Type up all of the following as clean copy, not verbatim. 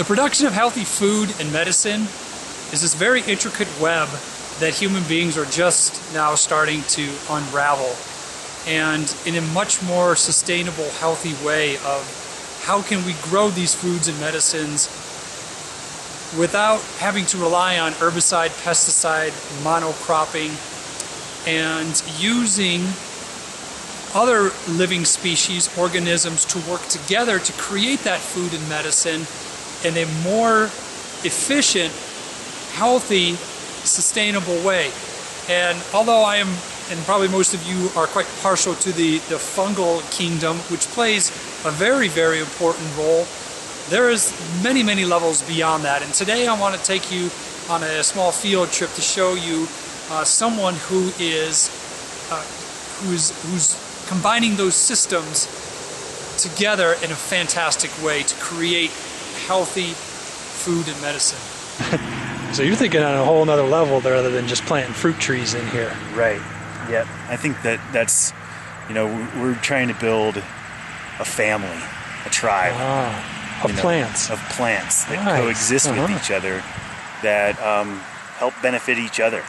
The production of healthy food and medicine is this very intricate web that human beings are just now starting to unravel, and in a much more sustainable, healthy way of how can we grow these foods and medicines without having to rely on herbicide, pesticide, monocropping, and using other living species, organisms, to work together to create that food and medicine in a more efficient, healthy, sustainable way. And although I am, and probably most of you are quite partial to the fungal kingdom, which plays a very, very important role, there is many, many levels beyond that. And today I want to take you on a small field trip to show you someone who is who's combining those systems together in a fantastic way to create healthy food and medicine. So you're thinking on a whole nother level there other than just planting fruit trees in here. Right. Yep. I think that's, you know, we're trying to build a family, a tribe. Of plants. Of plants that Nice. coexist with each other, that help benefit each other.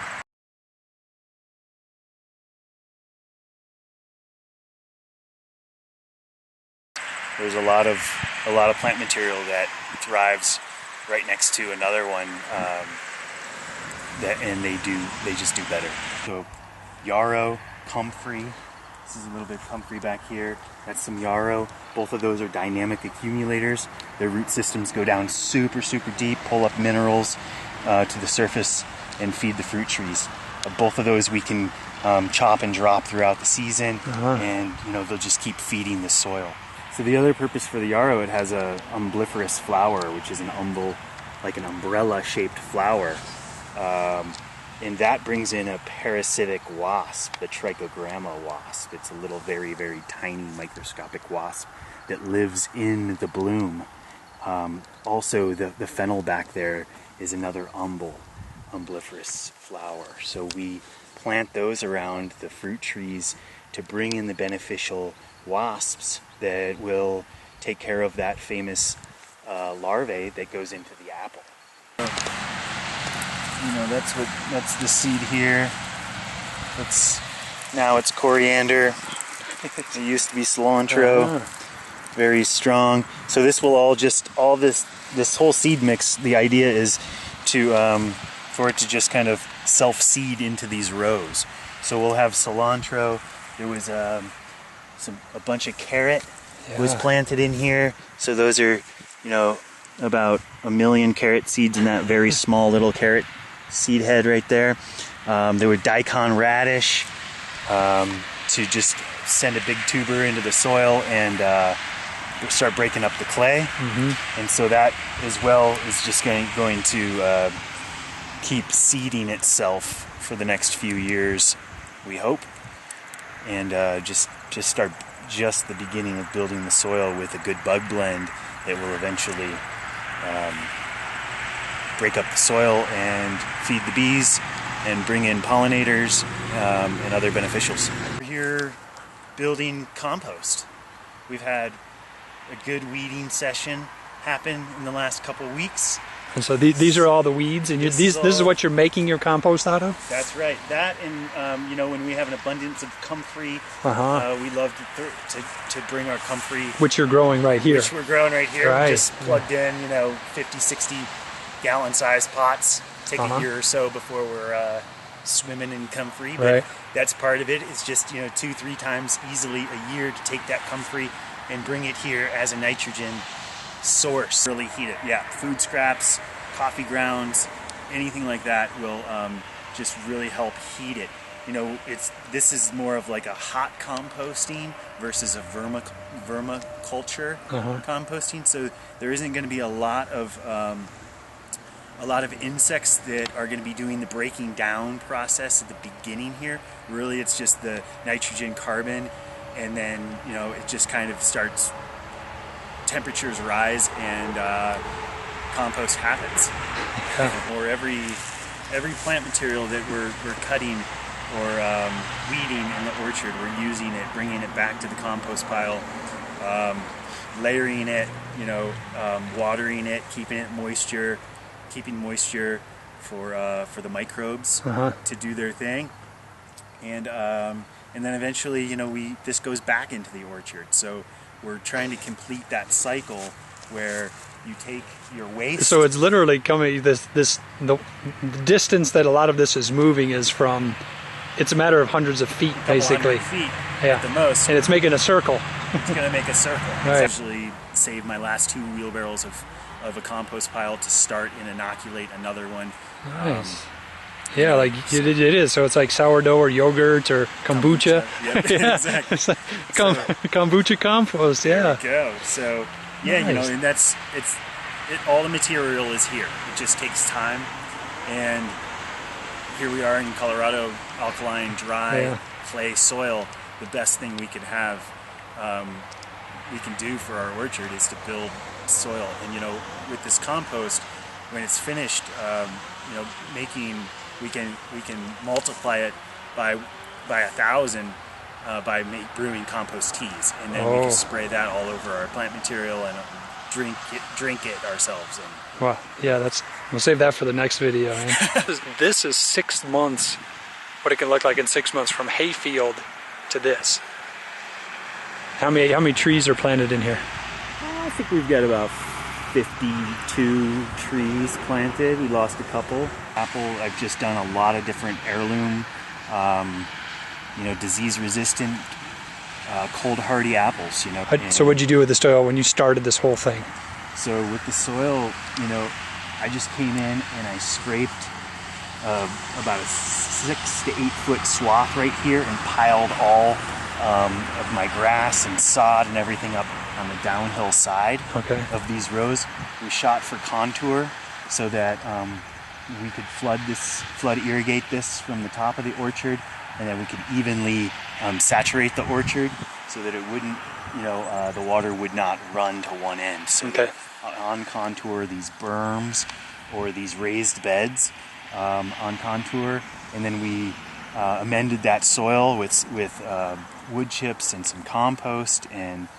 There's a lot of plant material that thrives right next to another one, and they just do better. So yarrow, comfrey. This is a little bit of comfrey back here. That's some yarrow. Both of those are dynamic accumulators. Their root systems go down super, super deep, pull up minerals to the surface, and feed the fruit trees. Both of those we can chop and drop throughout the season, and they'll just keep feeding the soil. So the other purpose for the yarrow, it has a umbelliferous flower, which is an umbel, like an umbrella-shaped flower. And that brings in a parasitic wasp, the trichogramma wasp. It's a little very, very tiny microscopic wasp that lives in the bloom. Also, the fennel back there is another umbelliferous flower. So we plant those around the fruit trees to bring in the beneficial wasps that will take care of that famous larvae that goes into the apple. That's the seed here. Now it's coriander. It used to be cilantro. Very strong. So this will this whole seed mix, the idea is for it to just kind of self-seed into these rows. So we'll have cilantro. There was a bunch of carrot was planted in here. So those are, about 1 million carrot seeds in that very small little carrot seed head right there. There were daikon radish to just send a big tuber into the soil and start breaking up the clay. And so that as well is just going to keep seeding itself for the next few years, we hope, and just start just the beginning of building the soil with a good bug blend that will eventually break up the soil and feed the bees and bring in pollinators and other beneficials. We're here building compost. We've had a good weeding session happen in the last couple of weeks. And so these are all the weeds, and this is what you're making your compost out of? That's right. That and when we have an abundance of comfrey, we love to bring our comfrey, which you're growing right here. Which we're growing right here. Right. Just plugged in, 50, 60 gallon-sized pots. Take a year or so before we're swimming in comfrey. But that's part of it. It's just 2-3 times easily a year to take that comfrey and bring it here as a nitrogen source. Really heat it. Yeah, food scraps, coffee grounds, anything like that will just really help heat it. This is more of like a hot composting versus a vermiculture composting. So there isn't going to be a lot of insects that are going to be doing the breaking down process at the beginning here. Really, it's just the nitrogen, carbon, and then it just kind of starts. Temperatures rise and compost happens. Or every plant material that we're cutting or weeding in the orchard, we're using it, bringing it back to the compost pile, layering it, watering it, keeping moisture for the microbes to do their thing, and then eventually, this goes back into the orchard. So we're trying to complete that cycle where you take your waste. So it's literally coming. The distance that a lot of this is moving is from. It's a matter of hundreds of feet, basically. Feet at the most. And it's making a circle. It's going to make a circle. Right. It's actually saved my last 2 wheelbarrows of a compost pile to start and inoculate another one. Nice. Yeah, like it is. So it's like sourdough or yogurt or kombucha. Yep, Yeah, exactly. it's like kombucha compost. Yeah. There we go. So yeah, Nice. and all the material is here. It just takes time, and here we are in Colorado, alkaline, dry, clay soil. The best thing we could have, we can do for our orchard is to build soil. And with this compost, when it's finished, we can multiply it by 1,000 by brewing compost teas, and then we can spray that all over our plant material and drink it ourselves. And Well, yeah, we'll save that for the next video. This is 6 months, what it can look like in 6 months from hayfield to this. How many trees are planted in here? I think we've got about 52 trees planted. We lost a couple. Apple, I've just done a lot of different heirloom, disease-resistant, cold-hardy apples. So what'd you do with the soil when you started this whole thing? So with the soil, I just came in and I scraped about a 6 to 8 foot swath right here and piled all of my grass and sod and everything up on the downhill side of these rows. We shot for contour so that we could flood irrigate this from the top of the orchard, and then we could evenly saturate the orchard so that it wouldn't, the water would not run to one end. So that on contour, these berms or these raised beds on contour, and then we amended that soil with wood chips and some compost and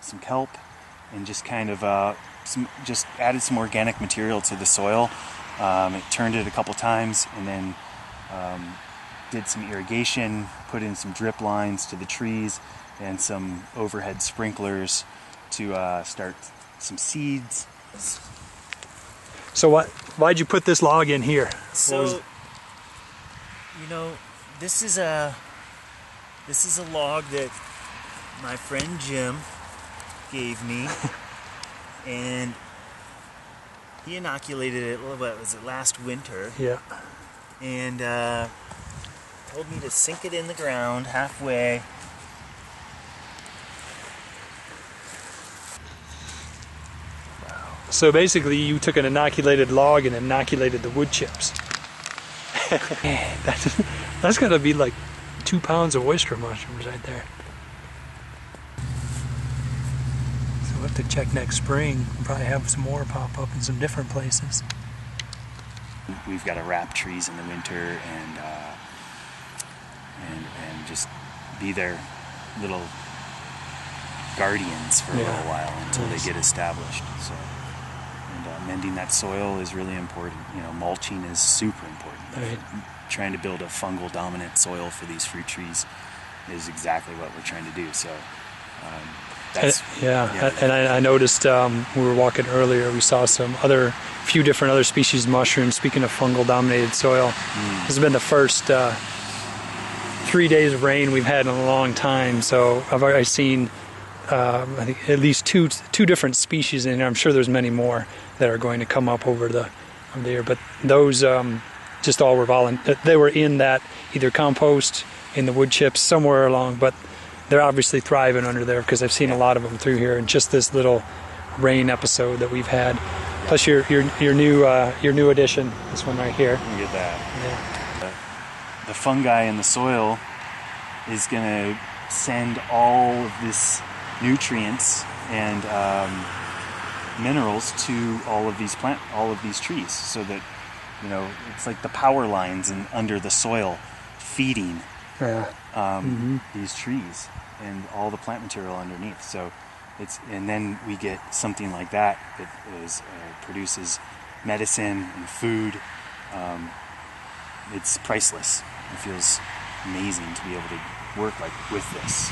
some kelp, and just kind of just added some organic material to the soil. It turned it a couple times, and then did some irrigation, put in some drip lines to the trees and some overhead sprinklers to start some seeds. So why'd you put this log in here? So, this is a log that my friend Jim gave me, and he inoculated it, last winter? Yeah. And told me to sink it in the ground halfway. So basically you took an inoculated log and inoculated the wood chips. Man, that's gotta be like 2 pounds of oyster mushrooms right there. So we'll have to check next spring. We'll probably have some more pop up in some different places. We've got to wrap trees in the winter and just be their little guardians for a little while until they get established. So, and mending that soil is really important. Mulching is super important. Right. Trying to build a fungal dominant soil for these fruit trees is exactly what we're trying to do. So and I noticed we were walking earlier, we saw few different other species of mushrooms. Speaking of fungal dominated soil, this has been the first 3 days of rain we've had in a long time. So I've already seen I think at least two different species in there. I'm sure there's many more that are going to come up over the year, but those just all were they were in that either compost, in the wood chips, somewhere along, but they're obviously thriving under there because I've seen a lot of them through here in just this little rain episode that we've had. Plus your new addition, this one right here. Look at that. Yeah. The fungi in the soil is going to send all of this nutrients and minerals to all of these trees, so that it's like the power lines under the soil feeding these trees and all the plant material underneath. So And then we get something like that produces medicine and food. It's priceless. It feels amazing to be able to work with this.